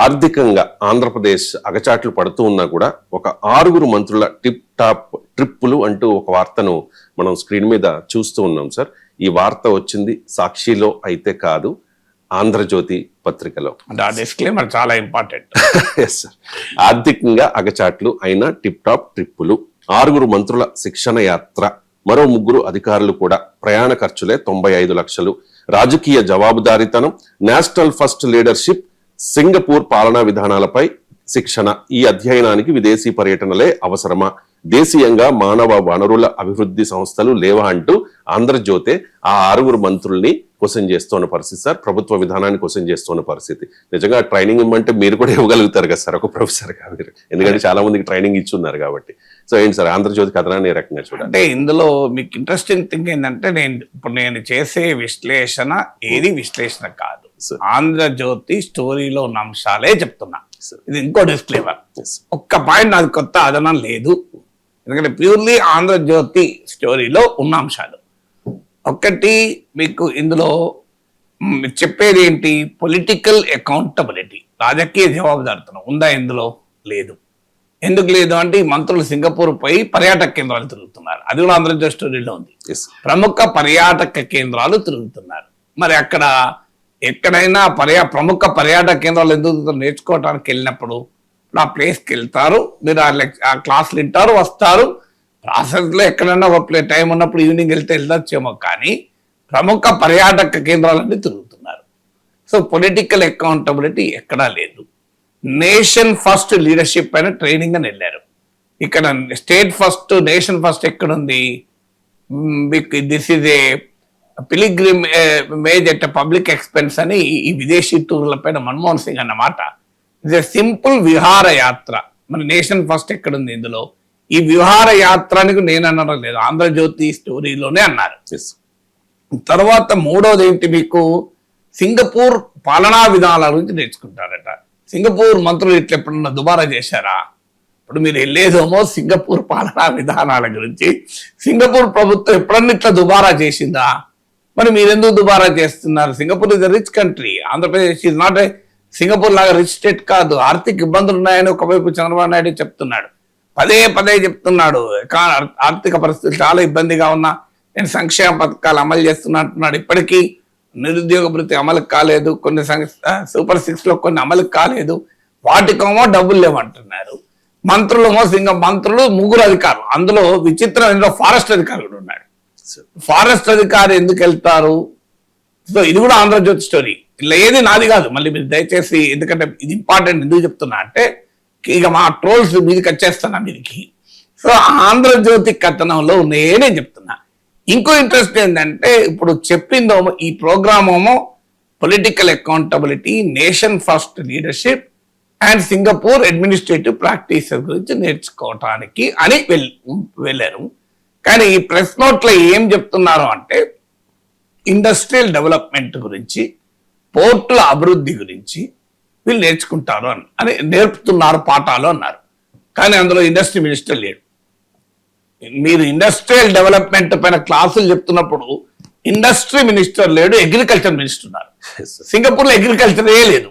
ఆర్థికంగా ఆంధ్రప్రదేశ్ అగచాట్లు పడుతూ ఉన్నా కూడా ఒక 6 మంత్రుల టిప్ టాప్ ట్రిప్పులు అంటూ ఒక వార్తను మనం స్క్రీన్ మీద చూస్తూ ఉన్నాం సార్. ఈ వార్త వచ్చింది సాక్షిలో అయితే కాదు, ఆంధ్రజ్యోతి పత్రికలో. డిస్క్లైమర్ చాలా ఇంపార్టెంట్. Yes sir. ఆర్థికంగా అగచాట్లు అయిన టిప్ టాప్ ట్రిప్పులు, 6 మంత్రుల శిక్షణ యాత్ర, మరో 3 అధికారులు కూడా ప్రయాణ ఖర్చులే 95 లక్షలు, రాజకీయ జవాబుదారీతనం, నేషనల్ ఫస్ట్ లీడర్షిప్, సింగపూర్ పాలనా విధానాలపై శిక్షణ. ఈ అధ్యయనానికి విదేశీ పర్యటనలే అవసరమా, దేశీయంగా మానవ వనరుల అభివృద్ధి సంస్థలు లేవా అంటూ ఆంధ్రజ్యోతి ఆ 6 మంత్రుల్ని క్వశ్చన్ చేస్తున్న పరిస్థితి సార్. ప్రభుత్వ విధానాన్ని క్వశ్చన్ చేస్తున్న పరిస్థితి. నిజంగా ట్రైనింగ్ ఇవ్వమంటే మీరు కూడా ఇవ్వగలుగుతారు కదా సార్, ఒక ప్రొఫెసర్ గా మీరు, ఎందుకంటే చాలా మందికి ట్రైనింగ్ ఇచ్చున్నారు కాబట్టి. సో ఏంటి సార్ ఆంధ్రజ్యోతి కథనాన్ని ఏ రకంగా చూడండి? అంటే ఇందులో మీకు ఇంట్రెస్టింగ్ థింగ్ ఏంటంటే, నేను చేసే విశ్లేషణ ఏది విశ్లేషణ కాదు, ఆంధ్రజ్యోతి స్టోరీలో ఉన్న అంశాలే చెప్తున్నా. ఇది ఇంకో డిస్క్లైమర్. ఒక్క పాయింట్ నాకు కొత్త అదనం లేదు, ఎందుకంటే ప్యూర్లీ ఆంధ్రజ్యోతి స్టోరీలో ఉన్న అంశాలు. ఒకటి మీకు ఇందులో చెప్పేది ఏంటి, పొలిటికల్ అకౌంటబిలిటీ, రాజకీయ జవాబుదారితనం ఉందా ఇందులో? లేదు. ఎందుకు లేదు అంటే, ఈ మంత్రులు సింగపూర్ పోయి పర్యాటక కేంద్రాలు తిరుగుతున్నారు, అది కూడా ఆంధ్రజ్యోతి స్టోరీలో ఉంది. ప్రముఖ పర్యాటక కేంద్రాలు తిరుగుతున్నారు. మరి అక్కడ ఎక్కడైనా ప్రముఖ పర్యాటక కేంద్రాలు ఎందుకు నేర్చుకోవడానికి వెళ్ళినప్పుడు ఆ ప్లేస్కి వెళ్తారు, మీరు ఆ క్లాసులు వింటారు, వస్తారు. ప్రాసెస్లో ఎక్కడైనా ఒక టైం ఉన్నప్పుడు ఈవినింగ్ వెళ్తే వెళ్ళొచ్చేమో, కానీ ప్రముఖ పర్యాటక కేంద్రాలన్నీ తిరుగుతున్నారు. సో పొలిటికల్ అకౌంటబిలిటీ ఎక్కడా లేదు. నేషన్ ఫస్ట్ లీడర్షిప్ పైన ట్రైనింగ్ అని వెళ్ళారు. ఇక్కడ స్టేట్ ఫస్ట్, నేషన్ ఫస్ట్ ఎక్కడుంది? This is a pilgrimage at public expense అని ఈ విదేశీ టూర్ల పైన మన్మోహన్ సింగ్ అన్నమాట. ఇది సింపుల్ విహారయాత్ర. మన నేషన్ ఫస్ట్ ఎక్కడుంది ఇందులో? ఈ విహారయాత్రానికి నేను అనడం లేదు, ఆంధ్రజ్యోతి స్టోరీలోనే అన్నారు. తర్వాత మూడోది ఏంటి, మీకు సింగపూర్ పాలనా విధానాల గురించి నేర్చుకుంటారట. సింగపూర్ మంత్రులు ఇట్లా ఎప్పుడన్నా దుబారా చేశారా? ఇప్పుడు మీరు వెళ్ళేదేమో సింగపూర్ పాలనా విధానాల గురించి. సింగపూర్ ప్రభుత్వం ఎప్పుడన్నా ఇట్లా దుబారా చేసిందా? మరి మీరెందుకు దుబారా చేస్తున్నారు? Singapore is rich country, Andhra Pradesh is not a Singapore లాగా రిచ్ స్టేట్ కాదు. ఆర్థిక ఇబ్బందులు ఉన్నాయని ఒకవైపు చంద్రబాబు నాయుడు చెప్తున్నాడు, పదే చెప్తున్నాడు. ఆర్థిక పరిస్థితులు చాలా ఇబ్బందిగా ఉన్నా నేను సంక్షేమ పథకాలు అమలు చేస్తున్నా అంటున్నాడు. ఇప్పటికీ నిరుద్యోగ భృతి అమలు కాలేదు, కొన్ని సూపర్ 6 లో కొన్ని అమలు కాలేదు, వాటికేమో డబ్బులు లేవంటున్నారు. మంత్రులేమో మంత్రులు 3 అధికారులు, అందులో విచిత్రమైన ఫారెస్ట్ అధికారి కూడా ఉన్నాడు. ఫారెస్ట్ అధికారి ఎందుకు వెళ్తారు? సో ఇది కూడా ఆంధ్రజ్యోతి స్టోరీ. ఇలా ఏది నాది కాదు, మళ్ళీ మీరు దయచేసి, ఎందుకంటే ఇది ఇంపార్టెంట్. ఎందుకు చెప్తున్నా అంటే, ఇక మా ట్రోల్స్ మీదకి వచ్చేస్తున్నా మీదికి. సో ఆంధ్రజ్యోతి కథనంలో నేనే చెప్తున్నా. ఇంకో ఇంట్రెస్ట్ ఏంటంటే, ఇప్పుడు చెప్పిందో ఈ ప్రోగ్రామ్ ఏమో political accountability, nation first leadership and Singapore administrative practices గురించి నేర్చుకోవటానికి అని వెళ్ళారు. కానీ ఈ ప్రెస్ నోట్లో ఏం చెప్తున్నారు అంటే, ఇండస్ట్రియల్ డెవలప్మెంట్ గురించి, పోర్టుల అభివృద్ధి గురించి వీళ్ళు నేర్చుకుంటారు అని నేర్పుతున్నారు పాఠాలు అన్నారు. కానీ అందులో ఇండస్ట్రీ మినిస్టర్ లేడు. మీరు ఇండస్ట్రియల్ డెవలప్మెంట్ పైన క్లాసులు చెప్తున్నప్పుడు ఇండస్ట్రీ మినిస్టర్ లేడు, అగ్రికల్చర్ మినిస్టర్ ఉన్నారు. సింగపూర్లో అగ్రికల్చరే లేదు,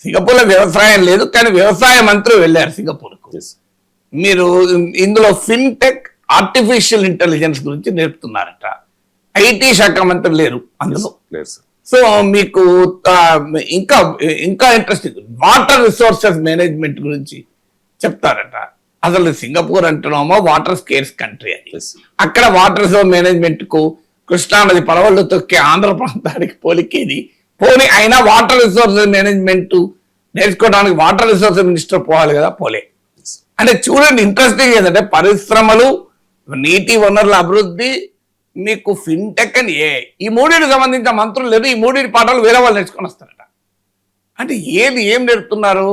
సింగపూర్లో వ్యవసాయం లేదు, కానీ వ్యవసాయ మంత్రి వెళ్ళారు సింగపూర్కు. మీరు ఇందులో ఫిన్టెక్, ఆర్టిఫిషియల్ ఇంటెలిజెన్స్ గురించి నేర్పుతున్నారట. ఐటీ శాఖ మంత్రి లేరు అందులో. సో మీకు ఇంకా ఇంట్రెస్టింగ్, వాటర్ రిసోర్సెస్ మేనేజ్మెంట్ గురించి చెప్తారట. అసలు సింగపూర్ అంటున్నామో వాటర్ స్కేర్స్ కంట్రీ అది. అక్కడ వాటర్ రిసోర్స్ మేనేజ్మెంట్ కు కృష్ణానది పడవళ్ళు తొక్కే ఆంధ్ర ప్రాంతానికి పోలికేది. పోనీ అయినా వాటర్ రిసోర్సెస్ మేనేజ్మెంట్ నేర్చుకోవడానికి వాటర్ రిసోర్సెస్ మినిస్టర్ పోవాలి కదా, పోలే. అంటే చూడండి, ఇంట్రెస్టింగ్ ఏంటంటే, పరిశ్రమలు, నీటి వనరుల అభివృద్ధి, మీకు ఫిన్టెక్ అని ఈ 3కి సంబంధించిన మంత్రులు లేదు. ఈ 3 పాఠాలు వేరే వాళ్ళు నేర్చుకొని వస్తారట. అంటే ఏం నేర్పుతున్నారు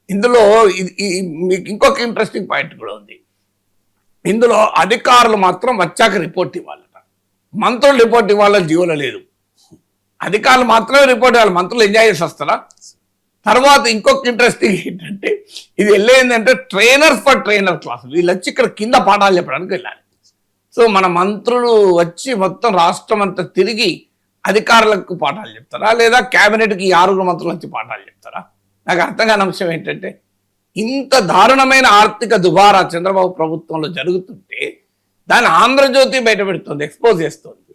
ఇందులో? మీకు ఇంకొక ఇంట్రెస్టింగ్ పాయింట్ కూడా ఉంది. ఇందులో అధికారులు మాత్రం వచ్చాక రిపోర్ట్ ఇవ్వాలట, మంత్రులు రిపోర్ట్ ఇవ్వాలని జీవోలో లేదు. అధికారులు మాత్రమే రిపోర్ట్ ఇవ్వాలి, మంత్రులు ఎంజాయ్ చేసి వస్తారా? తర్వాత ఇంకొక ఇంట్రెస్టింగ్ ఏంటంటే, ఇది వెళ్ళేందంటే ట్రైనర్స్ ఫర్ ట్రైనర్ క్లాస్. వీళ్ళు వచ్చి ఇక్కడ కింద పాఠాలు చెప్పడానికి వెళ్ళాలి. సో మన మంత్రులు వచ్చి మొత్తం రాష్ట్రం అంతా తిరిగి అధికారులకు పాఠాలు చెప్తారా, లేదా కేబినెట్కి 6 మంత్రులు వచ్చి పాఠాలు చెప్తారా? నాకు అర్థం కాని అంశం ఏంటంటే ఇంత దారుణమైన ఆర్థిక దుబారా చంద్రబాబు ప్రభుత్వంలో జరుగుతుంటే దాన్ని ఆంధ్రజ్యోతి బయట పెడుతుంది, ఎక్స్పోజ్ చేస్తుంది.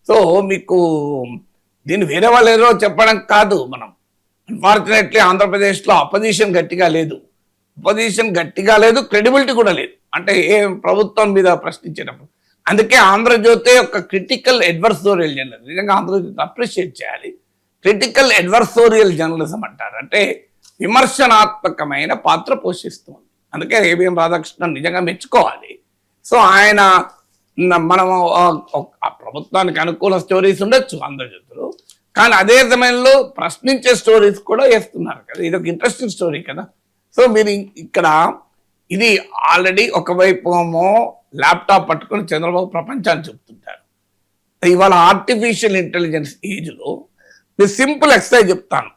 సో మీకు దీన్ని వేరే వాళ్ళు ఏదో చెప్పడం కాదు. మనం అన్ఫార్చునేట్లీ ఆంధ్రప్రదేశ్లో అపోజిషన్ గట్టిగా లేదు, క్రెడిబిలిటీ కూడా లేదు. అంటే ఏ ప్రభుత్వం మీద ప్రశ్నించేటప్పుడు అందుకే ఆంధ్రజ్యోతి ఒక క్రిటికల్ అడ్వర్సోరియల్ జర్నలిజం, నిజంగా ఆంధ్రజ్యోతి అప్రిషియేట్ చేయాలి. క్రిటికల్ అడ్వర్సోరియల్ జర్నలిజం అంటారు, అంటే విమర్శనాత్మకమైన పాత్ర పోషిస్తుంది. అందుకే ఏబిఎం రాధాకృష్ణన్ నిజంగా మెచ్చుకోవాలి. సో ఆయన మనం ప్రభుత్వానికి అనుకూల స్టోరీస్ ఉండొచ్చు ఆంధ్రజ్యోతిలో, కానీ అదే సమయంలో ప్రశ్నించే స్టోరీస్ కూడా వేస్తున్నారు కదా. ఇది ఒక ఇంట్రెస్టింగ్ స్టోరీ కదా. సో మీరు ఇక్కడ ఇది ఆల్రెడీ ఒకవైపు ఏమో ల్యాప్టాప్ పట్టుకొని చంద్రబాబు ప్రపంచాన్ని చెప్తుంటారు. ఇవాళ ఆర్టిఫిషియల్ ఇంటెలిజెన్స్ ఏజ్లో మీరు సింపుల్ ఎక్సర్సైజ్ చెప్తాను,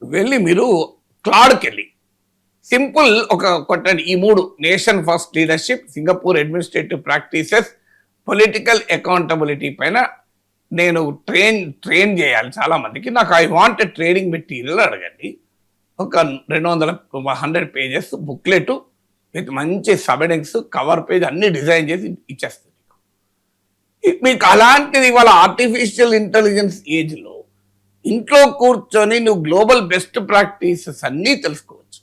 వెళ్ళి మీరు క్లాడ్కి వెళ్ళి సింపుల్ ఒక కొట్టండి ఈ 3 nation first leadership, Singapore administrative practices, political accountability పైన నేను ట్రైన్ చేయాలి చాలా మందికి. నాకు ఐ వాంట్ ట్రైనింగ్ మెటీరియల్ అడగండి. ఒక 100 పేజెస్ బుక్లెట్ విత్ మంచి సబెడింగ్స్, కవర్ పేజ్ అన్ని డిజైన్ చేసి ఇచ్చేస్తుంది మీకు. అలాంటిది ఇవాళ ఆర్టిఫిషియల్ ఇంటెలిజెన్స్ ఏజ్లో ఇంట్లో కూర్చొని నువ్వు గ్లోబల్ బెస్ట్ ప్రాక్టీసెస్ అన్నీ తెలుసుకోవచ్చు.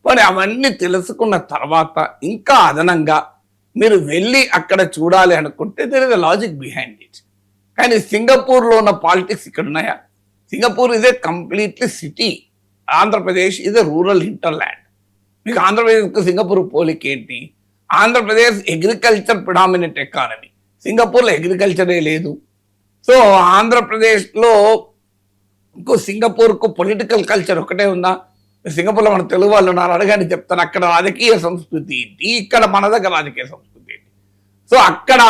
మరి అవన్నీ తెలుసుకున్న తర్వాత ఇంకా అదనంగా మీరు వెళ్ళి అక్కడ చూడాలి అనుకుంటే there is a logic behind it. కానీ సింగపూర్లో ఉన్న పాలిటిక్స్ ఇక్కడ ఉన్నాయా? Singapore is a completely city, Andhra Pradesh is a rural hinterland. మీకు ఆంధ్రప్రదేశ్కు సింగపూర్ పోలిక ఏంటి? ఆంధ్రప్రదేశ్ అగ్రికల్చర్ ప్రిడామినెంట్ ఎకానమీ, సింగపూర్లో అగ్రికల్చరే లేదు. సో ఆంధ్రప్రదేశ్లో సింగపూర్కు పొలిటికల్ కల్చర్ ఒకటే ఉందా? సింగపూర్లో మన తెలుగు వాళ్ళు ఉన్నారు, అడగని చెప్తారు. అక్కడ రాజకీయ సంస్కృతి ఏంటి, ఇక్కడ మన దగ్గర రాజకీయ సంస్కృతి ఏంటి? సో అక్కడ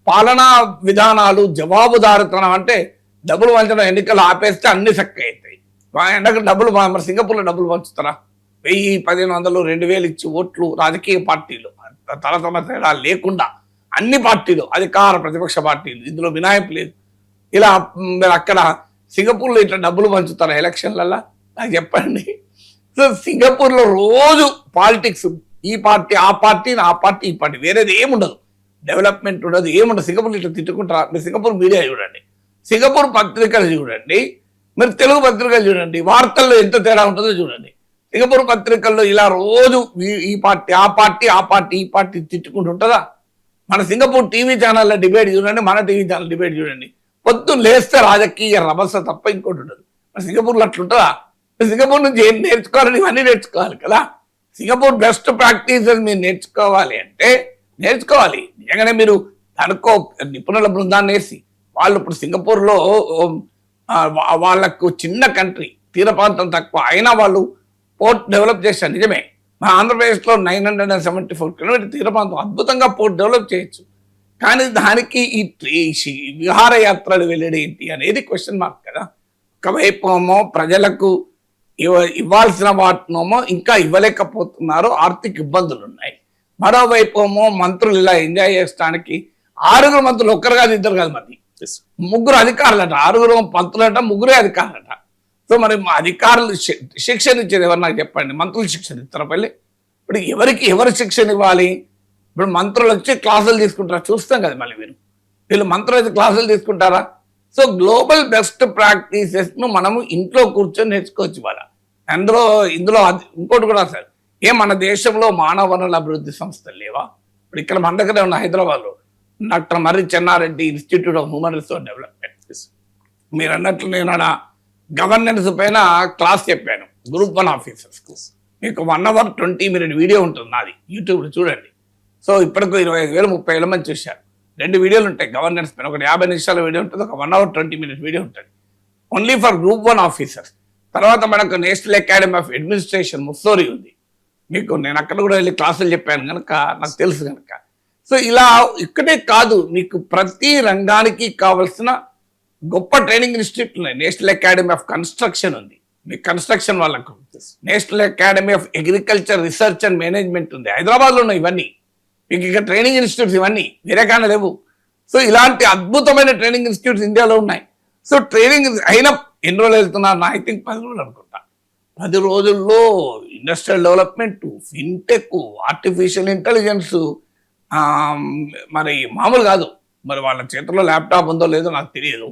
పాలనా విధానాలు, జవాబుదారుతనం, అంటే డబ్బులు పంచడం, ఎన్నికలు ఆపేస్తే అన్ని చక్క అవుతాయి. ఎండకు డబ్బులు మరి సింగపూర్లో డబ్బులు పంచుతారా? 1000, 1500, 2000 ఇచ్చి ఓట్లు రాజకీయ పార్టీలు తరతమ తేడా లేకుండా అన్ని పార్టీలు, అధికార ప్రతిపక్ష పార్టీలు, ఇందులో మినహాయింపు లేదు. ఇలా మీరు అక్కడ సింగపూర్లో ఇట్లా డబ్బులు పంచుతారా ఎలక్షన్లల్లో? నాకు చెప్పండి. సో సింగపూర్లో రోజు పాలిటిక్స్, ఈ పార్టీ ఆ పార్టీ, ఆ పార్టీ ఈ పార్టీ, వేరేది ఏముండదు, డెవలప్మెంట్ ఉండదు, ఏముండదు. సింగపూర్లో ఇట్లా తిట్టుకుంటారా? మీరు సింగపూర్ మీడియా చూడండి, సింగపూర్ పత్రికలు చూడండి, మీరు తెలుగు పత్రికలు చూడండి, వార్తల్లో ఎంత తేడా ఉంటుందో చూడండి. సింగపూర్ పత్రికల్లో ఇలా రోజు ఈ పార్టీ ఆ పార్టీ, ఆ పార్టీ ఈ పార్టీ తిట్టుకుంటూ ఉంటుందా? మన సింగపూర్ టీవీ ఛానల్లో డిబేట్ చూడండి, మన టీవీ ఛానల్ డిబేట్ చూడండి, పొద్దున్న లేస్తే రాజకీయ రభస తప్ప ఇంకోటి ఉండదు. మన సింగపూర్లో అట్లుంటుందా? సింగపూర్ నుంచి ఏం నేర్చుకోవాలని ఇవన్నీ నేర్చుకోవాలి కదా. సింగపూర్ బెస్ట్ ప్రాక్టీసెస్ మీరు నేర్చుకోవాలి అంటే నేర్చుకోవాలి. నిజంగానే మీరు అనుకో నిపుణుల బృందాన్ని వేసి వాళ్ళు ఇప్పుడు సింగపూర్లో వాళ్ళకు చిన్న కంట్రీ, తీర ప్రాంతం తక్కువ, అయినా వాళ్ళు పోర్ట్ డెవలప్ చేశారు. నిజమే, మా ఆంధ్రప్రదేశ్లో 974 కిలోమీటర్ తీర ప్రాంతం, అద్భుతంగా పోర్ట్ డెవలప్ చేయొచ్చు. కానీ దానికి ఈ విహారయాత్రలు వెళ్ళడం ఏంటి అనేది క్వశ్చన్ మార్క్ కదా. ఒకవైపు ఏమో ప్రజలకు ఇవ్వాల్సిన వాటినేమో ఇంకా ఇవ్వలేకపోతున్నారు, ఆర్థిక ఇబ్బందులు ఉన్నాయి. మరోవైపు ఏమో మంత్రులు ఇలా ఎంజాయ్ చేయడానికి 6 మంత్రులు, ఒక్కరు కాదు, 2 కాదు, మరి 3 అధికారులట, 6 మంత్రులట, 3 అధికారులట. సో మరి అధికారులు శిక్షణ ఇచ్చేది ఎవరు నాకు చెప్పండి? మంత్రులు శిక్షణ ఇస్తారా? పల్లె ఇప్పుడు ఎవరు శిక్షణ ఇవ్వాలి? ఇప్పుడు మంత్రులు వచ్చి క్లాసులు తీసుకుంటారా? చూస్తాం కదా మళ్ళీ వీళ్ళు మంత్రులు అయితే క్లాసులు తీసుకుంటారా? సో గ్లోబల్ బెస్ట్ ప్రాక్టీసెస్ను మనము ఇంట్లో కూర్చొని నేర్చుకోవచ్చు. ఇవాళ ఇందులో ఇంకోటి కూడా సార్, మన దేశంలో మానవ వనరుల అభివృద్ధి సంస్థలు లేవా? ఇప్పుడు ఇక్కడ మన దగ్గర ఉన్న హైదరాబాద్లో doctor Marri Chenna Reddy institute of human resource development. మీరు అన్నట్లు నేను గవర్నెన్స్ పైన క్లాస్ చెప్పాను గ్రూప్ 1 ఆఫీసర్స్కు. మీకు 1 hour 20 minute వీడియో ఉంటుంది నాది, యూట్యూబ్లో చూడండి. సో ఇప్పటికు 25,000 30,000 మంది చూశారు. 2 వీడియోలు ఉంటాయి గవర్నెన్స్ పైన, ఒకటి 50 నిమిషాల వీడియో ఉంటుంది, ఒక 1 hour 20 minute వీడియో ఉంటుంది, ఓన్లీ ఫర్ గ్రూప్ 1 ఆఫీసర్స్. తర్వాత మనకు national academy of administration Mussoorie ఉంది, మీకు నేను అక్కడ కూడా వెళ్ళి క్లాసులు చెప్పాను కనుక నాకు తెలుసు కనుక. సో ఇలా ఇక్కడే కాదు, మీకు ప్రతి రంగానికి కావలసిన గొప్ప ట్రైనింగ్ ఇన్స్టిట్యూట్ ఉన్నాయి. నేషనల్ అకాడమీ ఆఫ్ కన్స్ట్రక్షన్ ఉంది, మీకు కన్స్ట్రక్షన్ వాళ్ళకు. National academy of agriculture research and management ఉంది, హైదరాబాద్లో ఉన్నాయి. ఇవన్నీ మీకు ఇక్కడ ట్రైనింగ్ ఇన్స్టిట్యూట్స్ ఇవన్నీ వేరే కానీ లేవు. సో ఇలాంటి అద్భుతమైన ట్రైనింగ్ ఇన్స్టిట్యూట్స్ ఇండియాలో ఉన్నాయి. సో ట్రైనింగ్ అయినా ఎన్ని రోజులు వెళ్తున్నారు? ఐ థింక్ 10 రోజులు అనుకుంటా. 10 రోజుల్లో industrial development, fintech, artificial intelligence, మరి మామూలు కాదు. మరి వాళ్ళ చేతిలో ల్యాప్టాప్ ఉందో లేదో నాకు తెలియదు.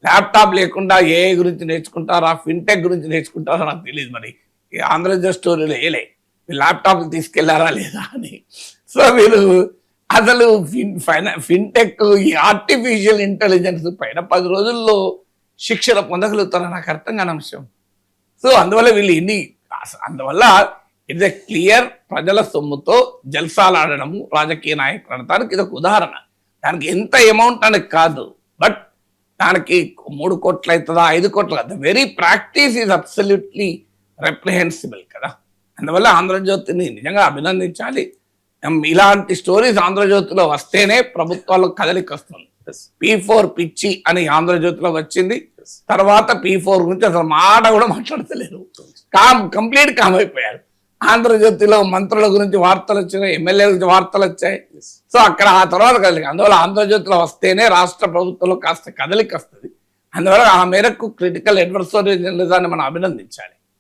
ల్యాప్టాప్ లేకుండా ఏఐ గురించి నేర్చుకుంటారా, ఫిన్టెక్ గురించి నేర్చుకుంటారా నాకు తెలియదు. మరి ఈ ఆంధ్రజ్యోతి స్టోరీలో ఏలే ల్యాప్టాప్ తీసుకెళ్లారా లేదా అని. సో వీళ్ళు అసలు ఫిన్టెక్, ఈ ఆర్టిఫిషియల్ ఇంటెలిజెన్స్ పైన 10 రోజుల్లో శిక్షణ పొందగలుగుతారా నాకు అర్థం కాని అంశం. సో అందువల్ల వీళ్ళు అందువల్ల ఇట్స్ ఎ క్లియర్ ప్రజల సొమ్ముతో జల్సాలు ఆడడము రాజకీయ నాయకులు అనడానికి ఇది ఒక ఉదాహరణ. దానికి ఎంత అమౌంట్ అనేది కాదు, బట్ దానికి 3 కోట్లు అవుతుందా 5 కోట్లు కదా. వెరీ ప్రాక్టీస్ ఈజ్ అబ్సల్యూట్లీ రెప్రిహెన్సిబుల్ కదా. అందువల్ల ఆంధ్రజ్యోతిని నిజంగా అభినందించాలి. ఇలాంటి స్టోరీస్ ఆంధ్రజ్యోతిలో వస్తేనే ప్రభుత్వాలకు కదలిక వస్తుంది. P4 పిచ్చి అని ఆంధ్రజ్యోతిలో వచ్చింది. తర్వాత P4 గురించి అసలు మాట కూడా మాట్లాడతలేరు. కంప్లీట్ కామ్ అయిపోయారు. ఆంధ్రజ్యోతిలో మంత్రుల గురించి వార్తలు వచ్చినాయి, ఎమ్మెల్యేల గురించి వార్తలు వచ్చాయి. సో అక్కడ ఆ తర్వాత కదలిక. అందువల్ల ఆంధ్రజ్యోతిలో వస్తేనే రాష్ట్ర ప్రభుత్వంలో కాస్త కదలిక వస్తుంది. అందువల్ల ఆ మేరకు క్రిటికల్ అడ్వర్సరీ జర్నలిజాన్ని మనం అభినందించాలి.